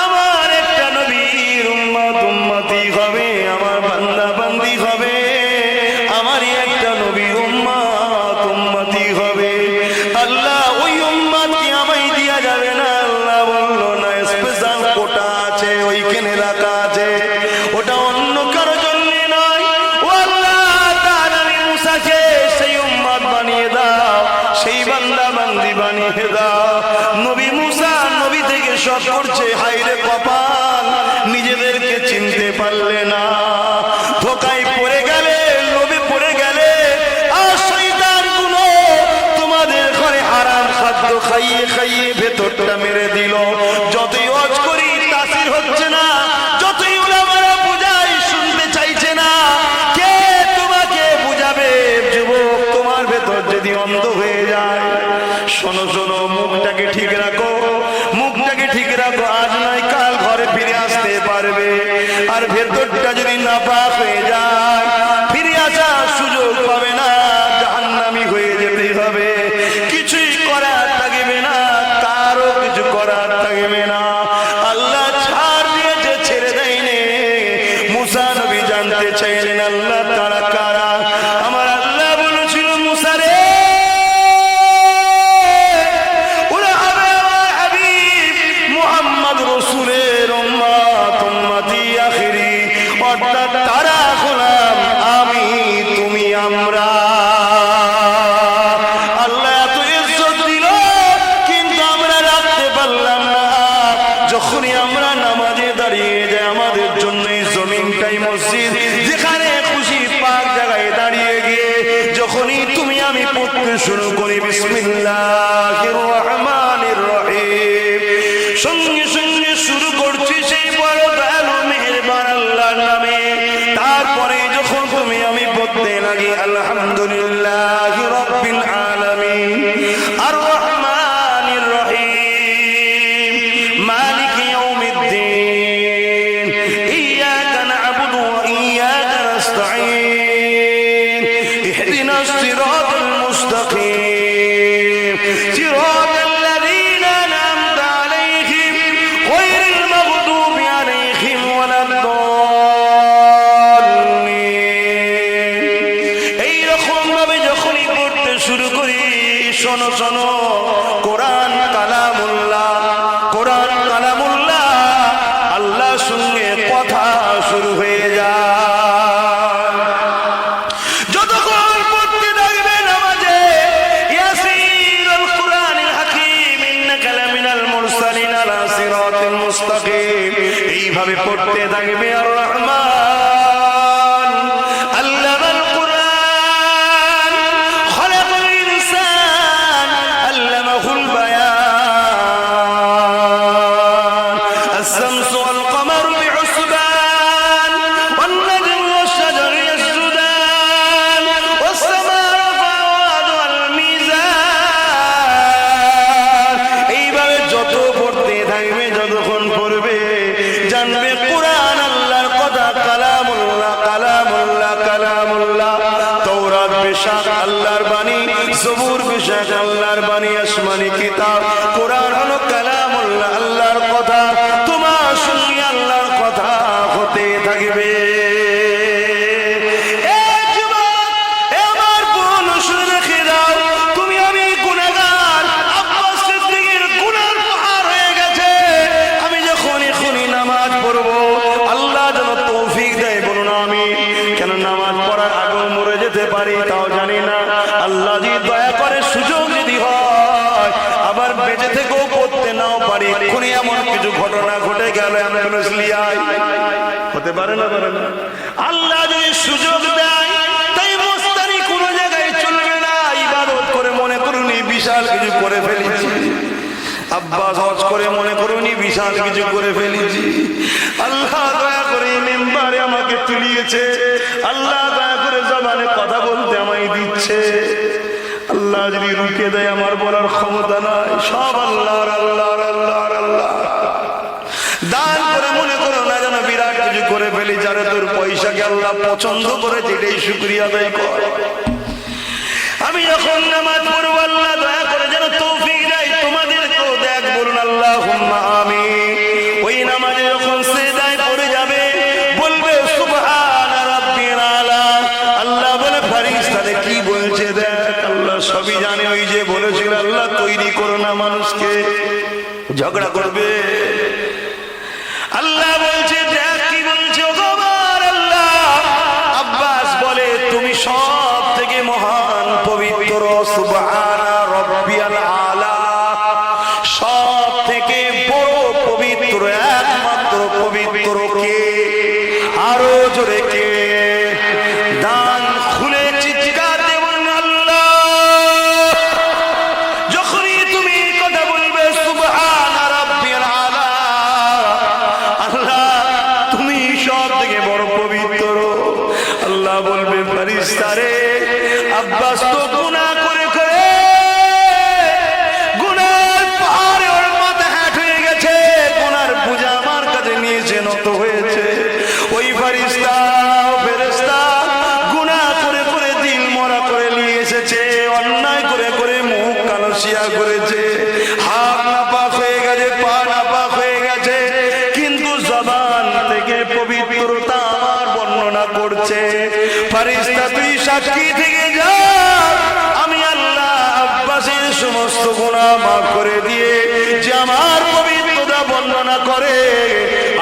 আমার একটা নবীর উম্মত উম্মতি হবে, আমার বান্দা বান্দি হবে, আমারই একটা নবীর উম্মত উম্মতি হবে। আল্লাহ ওই উম্মতকে আমায় দিয়া যাবে না? আল্লাহ বলল, না, স্পেশাল কোটা আছে, ওইখানে রাখা আছে, ওটা অন্য কারো জন্য নয়। ও আল্লাহ, তাআলা মুসাকে সেই উম্মত বানিয়ে দাও, সেই বান্দা বান্দি বানিয়ে দাও। নবী মুসা নবী থেকে সব করছে, হায়রে কপাল, নিজেদেরকে চিনতে পারলে না, ধোকায় পড়ে গেলে, লোভে পড়ে গেলে, আর শয়তান গুলো তোমাদের ঘরে হারাম খাদ্য খাইয়ে খাইয়ে ভেতরটা মেরে দিল। যতই ওয়াজ করি তাসির হচ্ছে না, যতই উলামারা বুঝাই শুনতে চাইছে না। কে তোমাকে বুঝাবে? যুবক, তোমার ভেতর যদি অন্ধ হয়ে যায়, শোনো শোনো, মুখটাকে ঠিক রাখো, মুখটাকে ঠিক রাখো, আজ নয় কাল ঘরে ফিরে আসতে পারবে। আর ভেতরটা যদি নাপাক হয়ে যায়, ফিরে আসার সুযোগ পাবে না, জাহান্নামী হয়ে যেতে হবে, কিছুই করার থাকবে না, কারো কিছু করার সঙ্গে সঙ্গে শুরু করছি সেই বড় দয়ালু মেহেরবান আল্লাহর নামে। তারপরে যখন তুমি আমি পড়তে লাগি আলহামদুলিল্লাহ রাব্বিল আলামিন আর রহমানির রহিম মালিক ইয়াউমিদ্দিন ইয়্যাকা না'বুদু ওয়া ইয়্যাকা নাস্তাঈন ইহদিনাস সিরাতাল মুস্তাকিম সিরাতাল লাযীনা আন'আমতা আলাইহিম গায়রিল মাগদুবি আলাইহিম ওয়ালাদ-দাল্লিন। এইরকম ভাবে যখনই পড়তে শুরু করি, শোনো শোনো, কোরআন কালামুল্লাহ, কোরআন কালামুল্লাহ, আল্লাহর সঙ্গে কথা শুরু হয়ে যায়। যতক্ষণ পড়তে থাকবে নামাজে ইয়াসিরুল কুরআনিল হাকীম ইন্নাকা লামিনাল মুরসালিন আলা সিরাতিল মুস্তাকিম, এইভাবে পড়তে থাকবে। আর রহমান আল্লামাল কুরআন খলাকাল ইনসান আল্লামাহুল বায়ান আশ-শামসু ওয়াল কমারু বিহুসবান ওয়ান নাজমু ওয়াশ-শাজারু ইয়াসজুদান ওয়াস-সামাa'u রাফa'াহা ওয়াল মিজান। এইভাবে যত পড়তে থাকবে, যতক্ষণ পড়বে, জানবে কোরআন আল্লাহর কথা, কালামুল্লাহ কালামুল্লাহ কালামুল্লাহ। তাওরাত বেশক আল্লাহর বাণী, জবুর বেশক আল্লাহর বাণী, আসমানি কিতাব। কোরআন হলো কালামুল্লাহ, আল্লাহর কথা। তোমার সঙ্গে আল্লাহর কথা হতে থাকবে। এ যুবক, এ আমার বোন, শুনে রেখে দাও, তুমি আমি গুনাহগার। আব্বাস সিদ্দিকের গুনার পাহাড় হয়ে গেছে। আমি যখন এখনই নামাজ পড়বো, আল্লাহ যেন তৌফিক দেয়, বলুন আমি। কেন নামাজ পড়ার আগেও মরে যেতে পারি, তাও জানি না। আল্লাহ যদি দয়া করে, সুযোগ যদি হয়, আবার বেঁচে থেকেও পড়তে নাও পারি। এক্ষুনি এমন কিছু ঘটনা ঘটে গেল, অ্যাম্বুলেন্স লিয়াই হতে পারে না, পারে না। আল্লাহ যদি সুযোগ দেয়, তাই মোস্তানি কোনো জায়গায় চলবে না। ইবাদত করে মনে করুনি বিশাল কিছু করে ফেলেছি। আব্বাস হজ করে মনে করুনি বিশাল কিছু করে ফেলেছি। আল্লাহ দয়া করে মেম্বারে আমাকে তুলিয়েছে। আল্লাহ দয়া করে জবানে কথা বলতে আমায় দিচ্ছে। আল্লাহ যদি রুকে দেয়, আমার বলার ক্ষমতা নাই। সব আল্লাহর, আল্লাহর, আল্লাহর, আল্লাহ। দান করে মনে করো না যেন বিরাট কিছু করে ফেলি। যারা তোর পয়সাকে আল্লাহ পছন্দ করেছে, এটাই শুকরিয়া আদায় কর। আমি যখন নামাজ পড়বো, আল্লাহ দয়া করে যেন তৌফিক দেয়। তোমাদেরকেও দেখ, বলুন আল্লাহুম্মা আমিন। ওই নামাজে যখন সিজদায় পড়ে যাবে, বলবে সুবহানা রাব্বিল আলা। আল্লাহ বলে ফেরেশতারা কি বলছে দেখ। আল্লাহ সবই জানে। ওই যে বলেছিল আল্লাহ তৈরি করো না মানুষকে, ঝগড়া করবে। আল্লাহ বলছে দেখ কি বলছে, ও আমার আল্লাহ। আব্বাস বলে তুমি সব থেকে মহান, পবিত্র। সুবহানা রাব্বিয়াল আলা, সব থেকে বড় পবিত্র, একমাত্র পবিত্র কে? আরো জোরে কে? দান খুলে চিৎকার দেবেন আল্লাহ। যখনই তুমি কথা বলবে সুবহানা রাব্বিয়াল আলা, আল্লাহ তুমি সব থেকে বড় পবিত্র। আল্লাহ বলবে ফেরেশতারে, আব্বাস তো গুনাহ করে করে গুনার পাহাড়ে ওর মাথা হ্যাট হয়ে গেছে। গুনার পূজা আমার কাছে নিয়েছে, নত হয়েছে। ওই ফেরেশতা গুনাহ করে করে দিল মরা করে নিয়ে এসেছে। অন্যায় করে করে মুখ কালসিয়া করেছে। হাত নাপাক হয়ে গেছে, পা নাপাক হয়ে গেছে, কিন্তু জবান থেকে পবিত্রতা আমার বর্ণনা করছে। ফেরেশতা তুই সাক্ষী থেকে যা, আমি আল্লাহ আব্বাসের সমস্ত গুনাহ মাফ করে দিয়ে যে আমার পবিত্রতা বর্ণনা করে,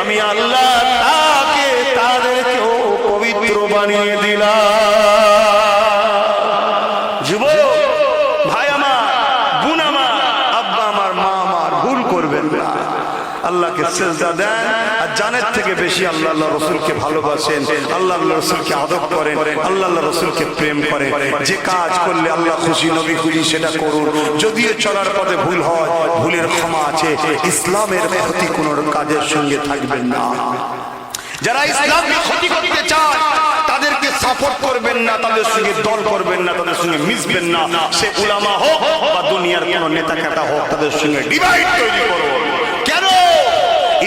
আমি আল্লাহ তাকে তাদেরকেও পবিত্র বানিয়ে দিলাম। যুবক ভাই আমার, বোন আমার, আব্বা আমার, মা আমার, ভুল করবেন না। আল্লাহকে সিজদা দেন আর জানের থেকে বেশি আল্লাহ রসুলকে ভালোবাসেন, আল্লাহ রসুলকে আদব করেন, আল্লাহ রসুলকে প্রেম করেন। যে কাজ করলে আল্লাহ খুশি, নবী খুশি, সেটা করুন। যদিও চলার পথে ভুল হয়, ভুলের ক্ষমা আছে। ইসলামের ক্ষতি কোন কাজের সঙ্গে থাকবেন না। যারা ইসলামকে ক্ষতি করতে চায় তাদেরকে সাপোর্ট করবেন না, তাদের সঙ্গে দল করবেন না, তাদের সঙ্গে মিশবেন না। সে উলামা হোক বা দুনিয়ার কোন নেতা কেতা হোক, তাদের সঙ্গে ডিভাইড তৈরি করো। কেন?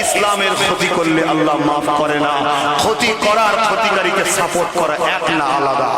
ইসলামের ক্ষতি করলে আল্লাহ মাফ করে না। ক্ষতি করার ক্ষতিকারীকে সাপোর্ট করা এক না আলাদা।